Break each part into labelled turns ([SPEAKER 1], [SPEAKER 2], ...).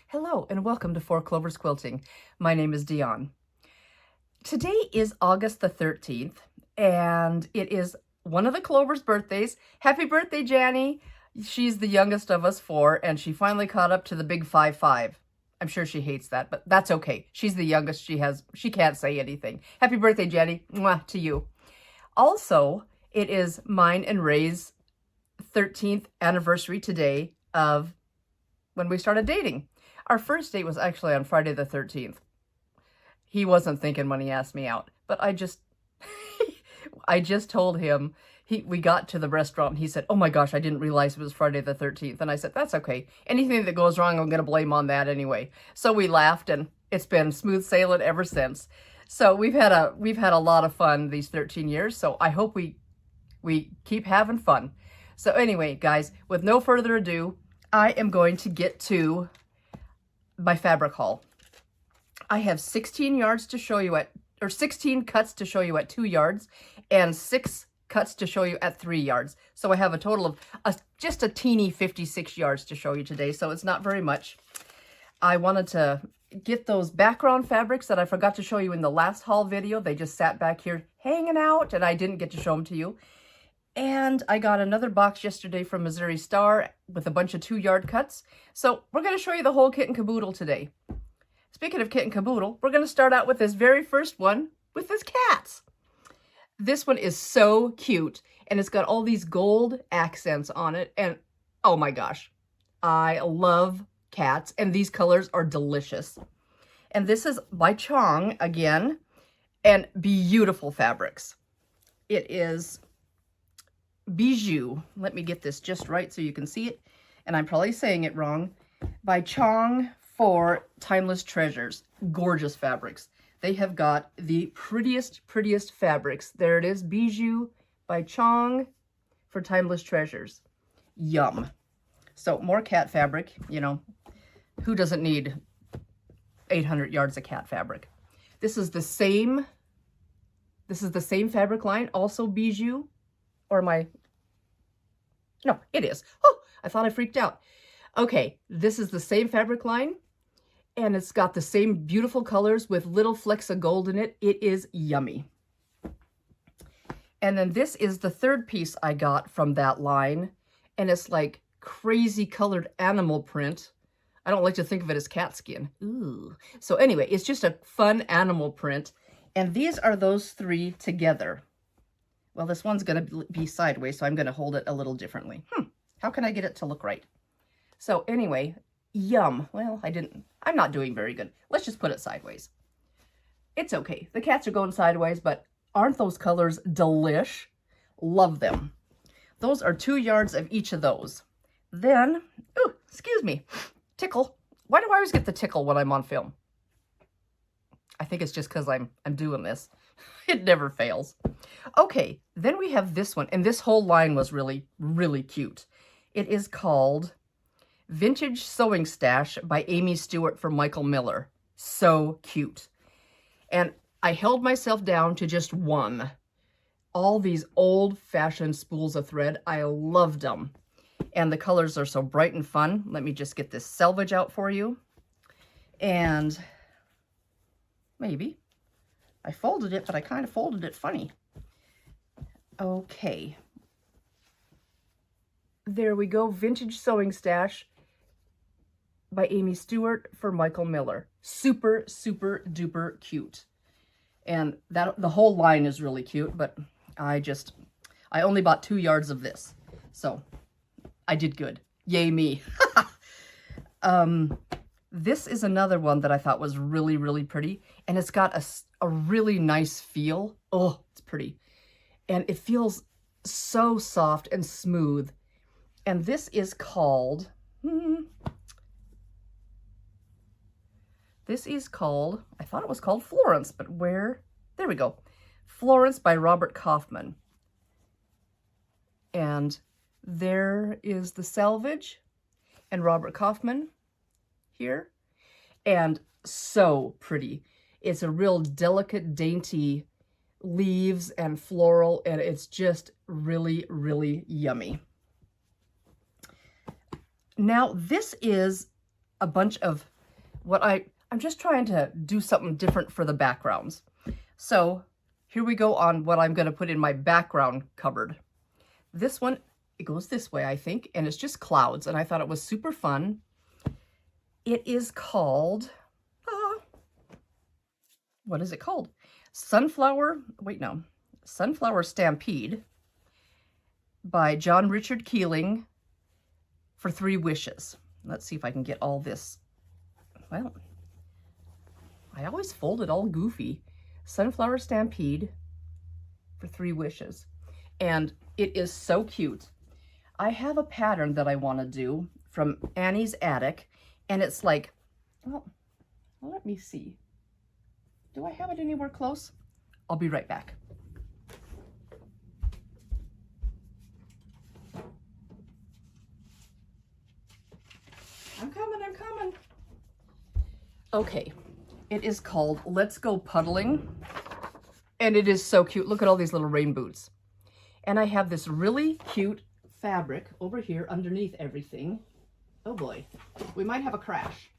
[SPEAKER 1] Hello and welcome to Clovers Quilting. My name is Dion. Today is August the 13th and it is one of the Clovers' birthdays. Happy birthday, Janny! She's the youngest of us four and she finally caught up to the big 5'5". I'm sure she hates that, but that's okay. She's the youngest. She can't say anything. Happy birthday, Janny. Mwah, to you. Also, it is mine and Ray's 13th anniversary today of when we started dating. Our first date was actually on Friday the 13th. He wasn't thinking when he asked me out, but I just told him, we got to the restaurant and he said, oh my gosh, I didn't realize it was Friday the 13th. And I said, that's okay. Anything that goes wrong, I'm going to blame on that anyway. So we laughed and it's been smooth sailing ever since. So we've had a lot of fun these 13 years. So I hope we keep having fun. So anyway, guys, with no further ado, I am going to get to my fabric haul. I have 16 yards to show you or 16 cuts to show you at 2 yards and 6 cuts to show you at 3 yards. So I have a total of just a teeny 56 yards to show you today. So it's not very much. I wanted to get those background fabrics that I forgot to show you in the last haul video. They just sat back here hanging out and I didn't get to show them to you. And I got another box yesterday from Missouri Star with a bunch of 2-yard cuts. So we're going to show you the whole kit and caboodle today. Speaking of kit and caboodle, we're going to start out with this very first one with this cat. This one is so cute and it's got all these gold accents on it. And oh my gosh, I love cats and these colors are delicious. And this is by Chong again and beautiful fabrics. It is Bijou. Let me get this just right so you can see it. And I'm probably saying it wrong. By Chong for Timeless Treasures. Gorgeous fabrics. They have got the prettiest fabrics. There it is. Bijou by Chong for Timeless Treasures. Yum. So more cat fabric. You know, who doesn't need 800 yards of cat fabric? This is the same fabric line. Also Bijou. Or no, it is. Oh, I thought I freaked out. Okay, this is the same fabric line, and it's got the same beautiful colors with little flecks of gold in it. It is yummy. And then this is the third piece I got from that line, and it's like crazy colored animal print. I don't like to think of it as cat skin. Ooh. So anyway, it's just a fun animal print, and these are those three together. Well, this one's going to be sideways, so I'm going to hold it a little differently. How can I get it to look right? So anyway, yum. Well, I'm not doing very good. Let's just put it sideways. It's okay. The cats are going sideways, but aren't those colors delish? Love them. Those are 2 yards of each of those. Then, ooh, excuse me, tickle. Why do I always get the tickle when I'm on film? I think it's just because I'm doing this. It never fails. Okay, then we have this one, and this whole line was really cute. It is called Vintage Sewing Stash by Amy Stewart for Michael Miller. So cute. And I held myself down to just one. All these old-fashioned spools of thread. I loved them. And the colors are so bright and fun. Let me just get this selvage out for you. And maybe. I folded it, but I kind of folded it funny. Okay. There we go. Vintage Sewing Stash by Amy Stewart for Michael Miller. Super duper cute. And the whole line is really cute, but I only bought 2 yards of this. So I did good. Yay me. This is another one that I thought was really pretty, and it's got a really nice feel. Oh, it's pretty. And it feels so soft and smooth. And this is called, I thought it was called Florence, but where? There we go. Florence by Robert Kaufman. And there is the selvage and Robert Kaufman here, and so pretty. It's a real delicate, dainty leaves and floral, and it's just really yummy. Now, this is a bunch of I'm just trying to do something different for the backgrounds. So here we go on what I'm going to put in my background cupboard. This one, it goes this way, I think, and it's just clouds, and I thought it was super fun. It is called, what is it called? Sunflower Stampede by John Richard Keeling for 3 wishes. Let's see if I can get all this. Well, I always fold it all goofy. Sunflower Stampede for 3 wishes. And it is so cute. I have a pattern that I want to do from Annie's Attic, and it's like, well, let me see. Do I have it anywhere close? I'll be right back. I'm coming. Okay, it is called Let's Go Puddling, and it is so cute. Look at all these little rain boots. And I have this really cute fabric over here underneath everything. Oh boy, we might have a crash.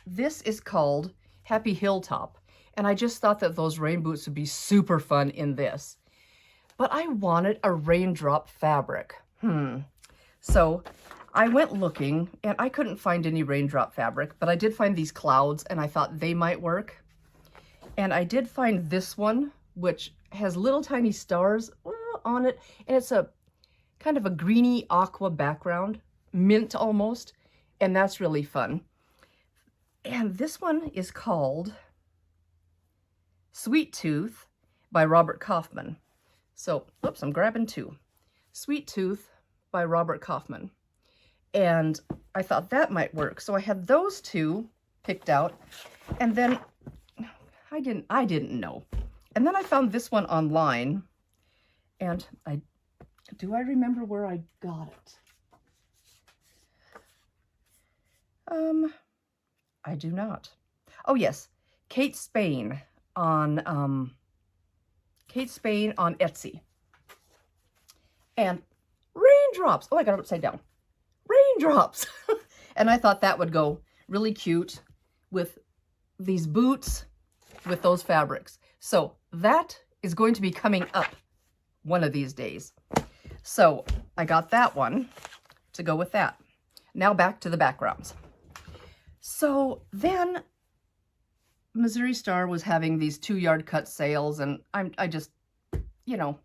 [SPEAKER 1] This is called Happy Hilltop, and I just thought that those rain boots would be super fun in this. But I wanted a raindrop fabric. So I went looking, and I couldn't find any raindrop fabric, but I did find these clouds, and I thought they might work. And I did find this one, which has little tiny stars on it, and it's a kind of a greeny aqua background, mint almost, and that's really fun. And this one is called Sweet Tooth by Robert Kaufman. So, oops, I'm grabbing 2. Sweet Tooth by Robert Kaufman. And I thought that might work. So I had those 2 picked out, and then I didn't know. And then I found this one online, and do I remember where I got it? I do not. Oh yes, Kate Spain on Etsy. And raindrops. Oh, I got it upside down. Raindrops. And I thought that would go really cute with these boots with those fabrics. So that is going to be coming up one of these days. So I got that one to go with that. Now back to the backgrounds. So then Missouri Star was having these 2-yard cut sales, and I just, you know,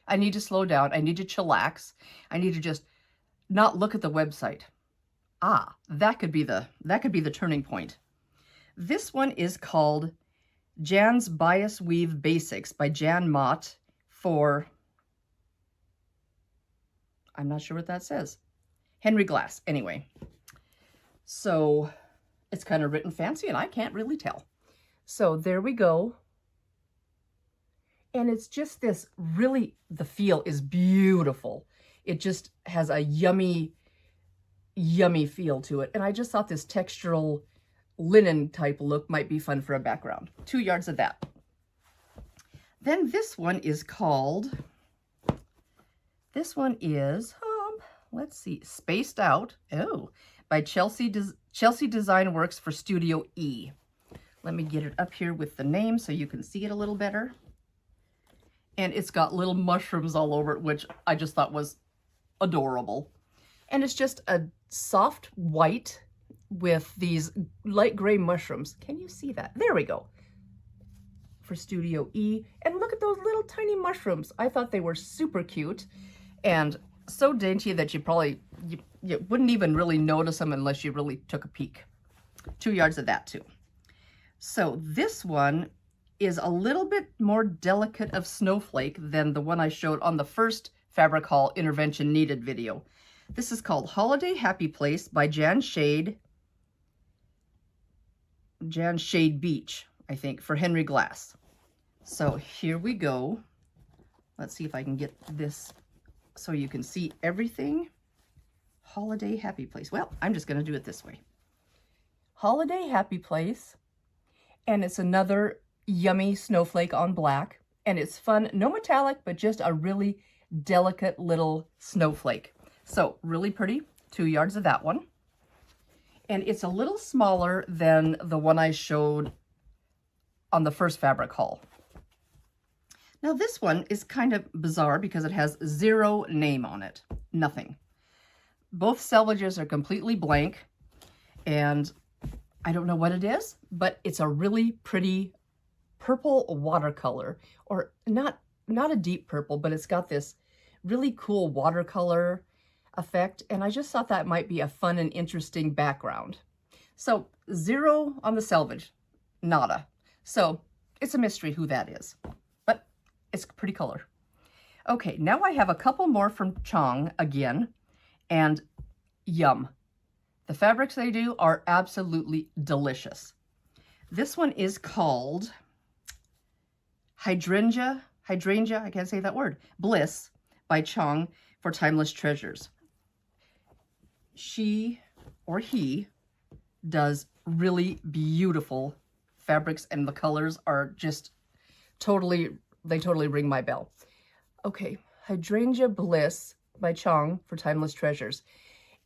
[SPEAKER 1] I need to slow down. I need to chillax. I need to just not look at the website. That could be the turning point. This one is called Jan's Bias Weave Basics by Jan Mott for, I'm not sure what that says. Henry Glass, anyway. So it's kind of written fancy, and I can't really tell. So there we go. And it's just this really, the feel is beautiful. It just has a yummy, yummy feel to it. And I just thought this textural linen type look might be fun for a background. 2 yards of that. Then this one is called, let's see, Spaced Out, by Chelsea Design Works for Studio E. Let me get it up here with the name so you can see it a little better. And it's got little mushrooms all over it, which I just thought was adorable. And it's just a soft white with these light gray mushrooms. Can you see that? There we go. For Studio E. And look at those little tiny mushrooms. I thought they were super cute and so dainty that you wouldn't even really notice them unless you really took a peek. 2 yards of that too. So this one is a little bit more delicate of snowflake than the one I showed on the first Fabric Haul Intervention Needed video. This is called Holiday Happy Place by Jan Shade Beach, I think, for Henry Glass. So here we go. Let's see if I can get this so you can see everything. Holiday Happy Place. Well, I'm just going to do it this way. Holiday Happy Place. And it's another yummy snowflake on black. And it's fun. No metallic, but just a really delicate little snowflake. So really pretty. 2 yards of that one. And it's a little smaller than the one I showed on the first fabric haul. Now this one is kind of bizarre because it has 0 name on it, nothing. Both selvages are completely blank, and I don't know what it is, but it's a really pretty purple watercolor, or not a deep purple, but it's got this really cool watercolor effect, and I just thought that might be a fun and interesting background. So 0 on the selvage, nada. So it's a mystery who that is, but it's a pretty color. Okay, now I have a couple more from Chong again, and yum. The fabrics they do are absolutely delicious. This one is called Hydrangea, I can't say that word, Bliss by Chong for Timeless Treasures. She or he does really beautiful fabrics, and the colors are just they totally ring my bell. Okay, Hydrangea Bliss by Chong for Timeless Treasures.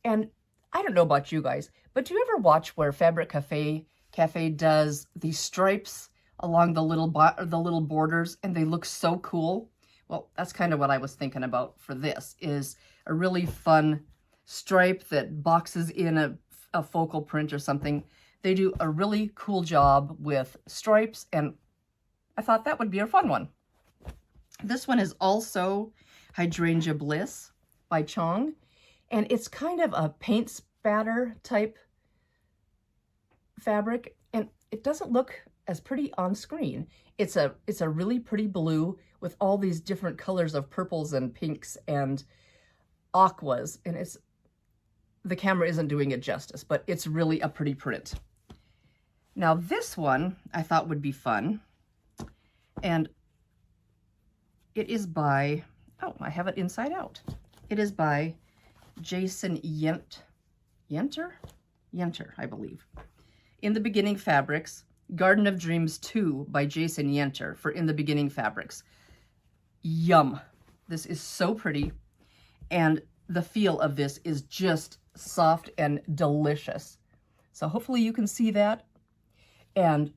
[SPEAKER 1] And I don't know about you guys, but do you ever watch where Fabric Cafe does these stripes along the little borders, and they look so cool? Well, that's kind of what I was thinking about for this, is a really fun stripe that boxes in a focal print or something. They do a really cool job with stripes, and I thought that would be a fun one. This one is also Hydrangea Bliss by Chong, and it's kind of a paint spatter type fabric, and it doesn't look as pretty on screen. It's a really pretty blue with all these different colors of purples and pinks and aquas, and the camera isn't doing it justice, but it's really a pretty print. Now this one I thought would be fun, and it is by, oh, I have it inside out. It is by Jason Yenter, I believe. In the Beginning Fabrics, Garden of Dreams 2 by Jason Yenter for In the Beginning Fabrics. Yum. This is so pretty, and the feel of this is just soft and delicious. So hopefully you can see that. And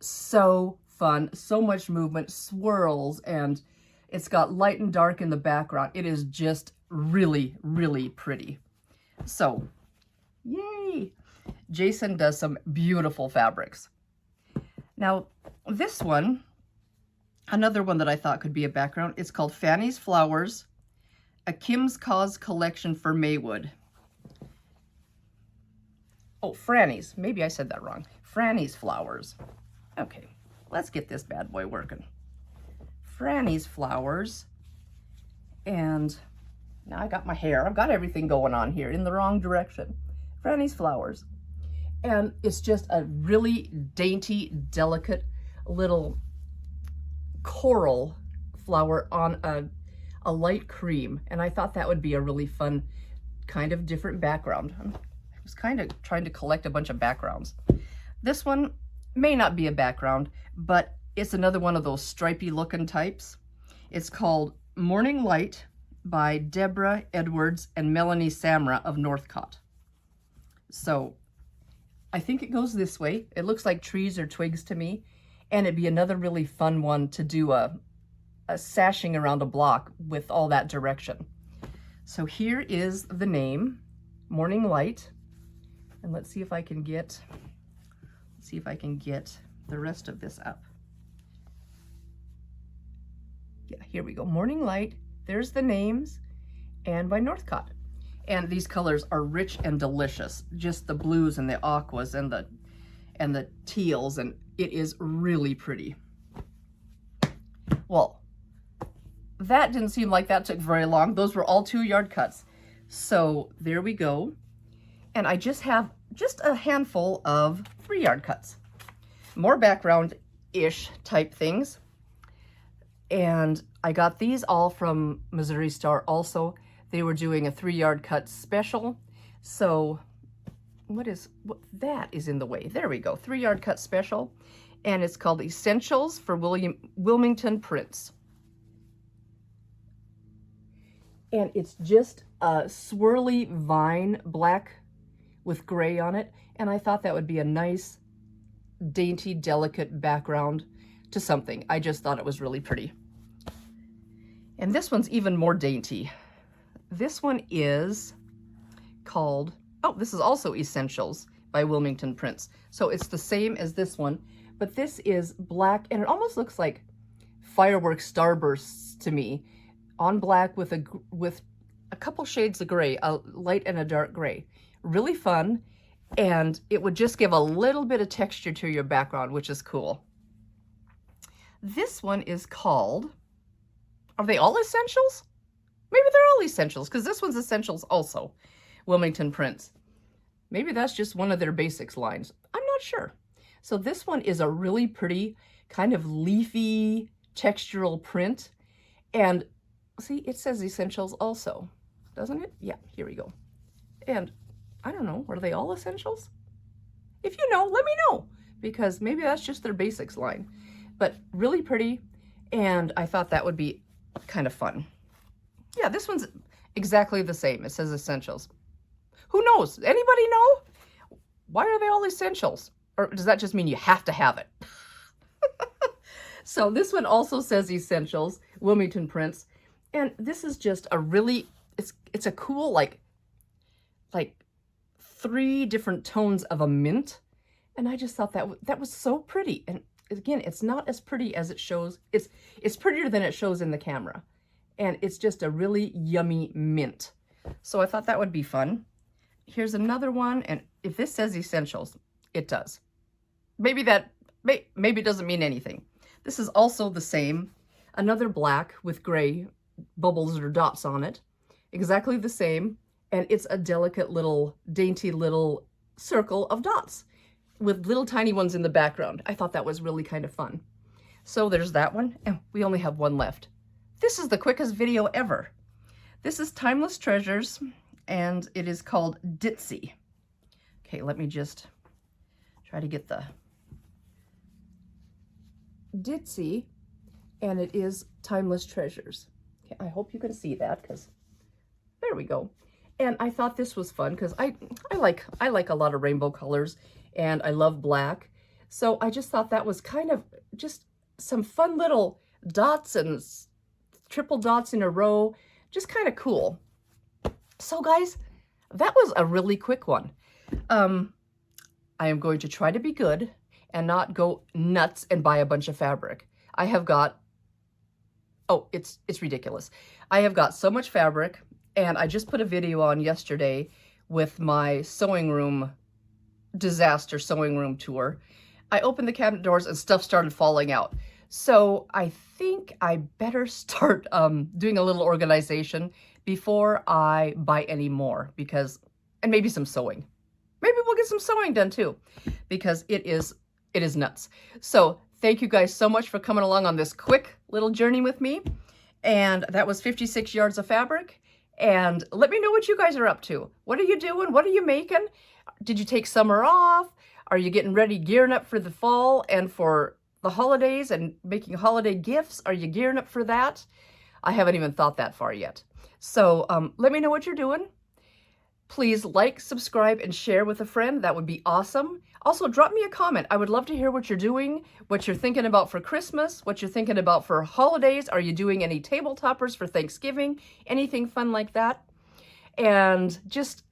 [SPEAKER 1] so fun, so much movement, swirls, and it's got light and dark in the background. It is just really, really pretty. So, yay! Jason does some beautiful fabrics. Now, this one, another one that I thought could be a background, it's called Fanny's Flowers, a Kim's Cause collection for Maywood. Oh, Franny's. Maybe I said that wrong. Franny's Flowers. Okay, let's get this bad boy working. Franny's Flowers. And now I got my hair. I've got everything going on here in the wrong direction. Franny's Flowers. And it's just a really dainty, delicate little coral flower on a light cream. And I thought that would be a really fun, kind of different background. I was kind of trying to collect a bunch of backgrounds. This one may not be a background, but it's another one of those stripy looking types. It's called Morning Light by Deborah Edwards and Melanie Samra of Northcott. So I think it goes this way. It looks like trees or twigs to me, and it'd be another really fun one to do a sashing around a block with all that direction. So here is the name, Morning Light, and let's see if I can get the rest of this up. Yeah, here we go. Morning Light. There's the names, and by Northcott. And these colors are rich and delicious. Just the blues and the aquas and the teals, and it is really pretty. Well, that didn't seem like that took very long. Those were all 2-yard cuts. So there we go. And I just have a handful of 3-yard cuts. More background-ish type things. And I got these all from Missouri Star also. They were doing a 3-yard cut special. So what that is in the way. There we go. 3-yard cut special. And it's called Essentials for Wilmington Prints. And it's just a swirly vine, black with gray on it. And I thought that would be a nice, dainty, delicate background to something. I just thought it was really pretty. And this one's even more dainty. This one is called, oh, this is also Essentials by Wilmington Prints. So it's the same as this one, but this is black, and it almost looks like fireworks starbursts to me, on black with a couple shades of gray, a light and a dark gray. Really fun, and it would just give a little bit of texture to your background, which is cool. This one is called, are they all Essentials? Maybe they're all Essentials, because this one's Essentials also, Wilmington Prints. Maybe that's just one of their basics lines. I'm not sure. So this one is a really pretty kind of leafy textural print. And see, it says Essentials also, doesn't it? Yeah, here we go. And I don't know, are they all Essentials? If you know, let me know, because maybe that's just their basics line. But really pretty, and I thought that would be kind of fun. Yeah, this one's exactly the same. It says Essentials. Who knows? Anybody know? Why are they all Essentials? Or does that just mean you have to have it? So this one also says Essentials, Wilmington Prints. And this is just a really, it's a cool, like 3 different tones of a mint. And I just thought that was so pretty. And again, it's not as pretty as it shows. It's prettier than it shows in the camera. And it's just a really yummy mint. So I thought that would be fun. Here's another one, and if this says Essentials, it does. Maybe it doesn't mean anything. This is also the same, another black with gray bubbles or dots on it. Exactly the same, and it's a delicate little, dainty little circle of dots with little tiny ones in the background. I thought that was really kind of fun. So there's that one, and we only have one left. This is the quickest video ever. This is Timeless Treasures, and it is called Ditzy. Okay, let me just try to get the Ditzy, and it is Timeless Treasures. Okay, I hope you can see that, because there we go. And I thought this was fun because I like a lot of rainbow colors, and I love black. So I just thought that was kind of just some fun little dots and triple dots in a row, just kind of cool. So guys, that was a really quick one. I am going to try to be good and not go nuts and buy a bunch of fabric. I have got, oh, it's ridiculous. I have got so much fabric, and I just put a video on yesterday with my sewing room, disaster sewing room tour. I opened the cabinet doors and stuff started falling out. So I think I better start doing a little organization before I buy any more, because, and maybe some sewing. Maybe we'll get some sewing done too, because it is nuts. So thank you guys so much for coming along on this quick little journey with me. And that was 56 yards of fabric. And let me know what you guys are up to. What are you doing? What are you making? Did you take summer off? Are you getting ready, gearing up for the fall and for the holidays and making holiday gifts? Are you gearing up for that? I haven't even thought that far yet. So let me know what you're doing. Please like, subscribe, and share with a friend. That would be awesome. Also, drop me a comment. I would love to hear what you're doing, what you're thinking about for Christmas, what you're thinking about for holidays. Are you doing any table toppers for Thanksgiving? Anything fun like that? And just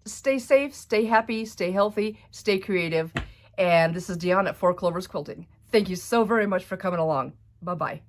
[SPEAKER 1] stay safe, stay happy, stay healthy, stay creative. And this is Dion at 4 Clovers Quilting. Thank you so very much for coming along. Bye-bye.